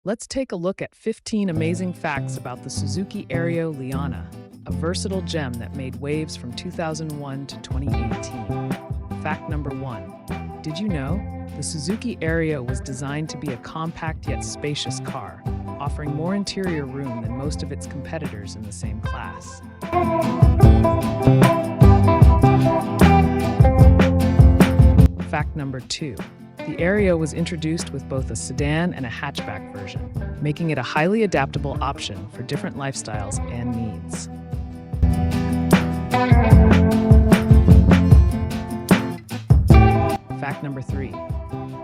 Let's take a look at 15 amazing facts about the Suzuki Aerio Liana, a versatile gem that made waves from 2001 to 2018. Fact number 1. Did you know? The Suzuki Aerio was designed to be a compact yet spacious car, offering more interior room than most of its competitors in the same class. Fact number 2. The Aereo was introduced with both a sedan and a hatchback version, making it a highly adaptable option for different lifestyles and needs. Fact number 3.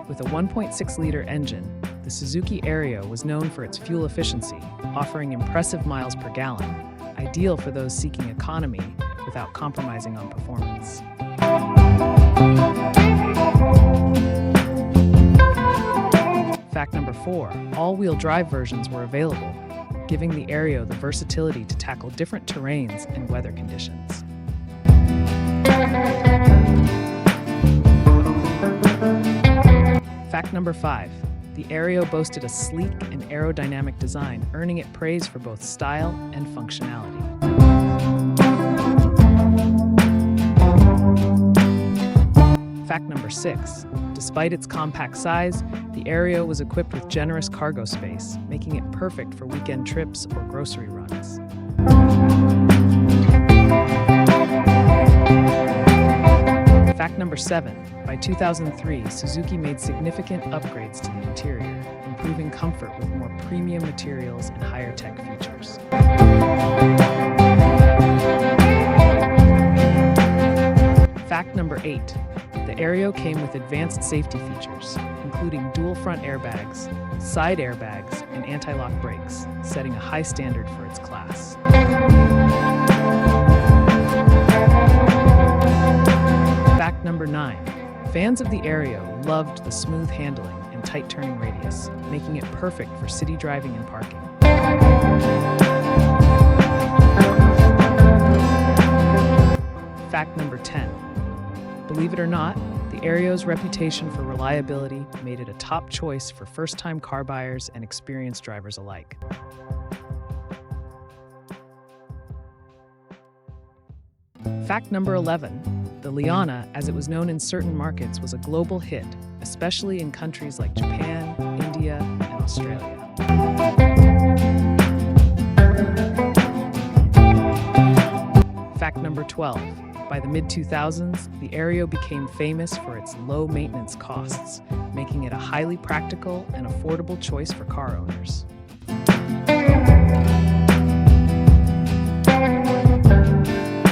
With a 1.6-liter engine, the Suzuki Aerio was known for its fuel efficiency, offering impressive miles per gallon, ideal for those seeking economy without compromising on performance. Fact number 4. All-wheel drive versions were available, giving the Aereo the versatility to tackle different terrains and weather conditions. Fact number 5. The Aereo boasted a sleek and aerodynamic design, earning it praise for both style and functionality. Fact number 6. Despite its compact size, the Aereo was equipped with generous cargo space, making it perfect for weekend trips or grocery runs. Fact number 7. By 2003, Suzuki made significant upgrades to the interior, improving comfort with more premium materials and higher tech features. Fact number 8. The Aereo came with advanced safety features, including dual front airbags, side airbags, and anti-lock brakes, setting a high standard for its class. Fact number 9. Fans of the Aereo loved the smooth handling and tight turning radius, making it perfect for city driving and parking. Fact number 10. Believe it or not, the Aereo's reputation for reliability made it a top choice for first-time car buyers and experienced drivers alike. Fact number 11. The Liana, as it was known in certain markets, was a global hit, especially in countries like Japan, India, and Australia. Fact number 12. By the mid-2000s, the Aereo became famous for its low maintenance costs, making it a highly practical and affordable choice for car owners.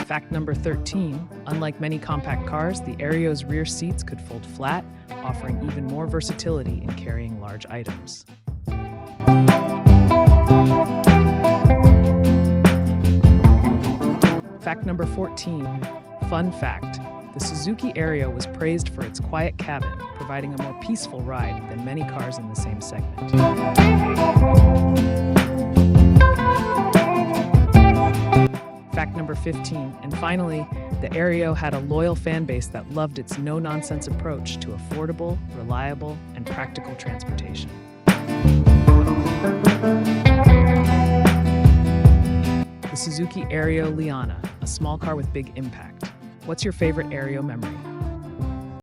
Fact number 13. Unlike many compact cars, the Aereo's rear seats could fold flat, offering even more versatility in carrying large items. Fact number 14. Fun fact. The Suzuki Aereo was praised for its quiet cabin, providing a more peaceful ride than many cars in the same segment. Fact number 15. And finally, the Aereo had a loyal fan base that loved its no-nonsense approach to affordable, reliable, and practical transportation. The Suzuki Aerio Liana, a small car with big impact. What's your favorite Aereo memory?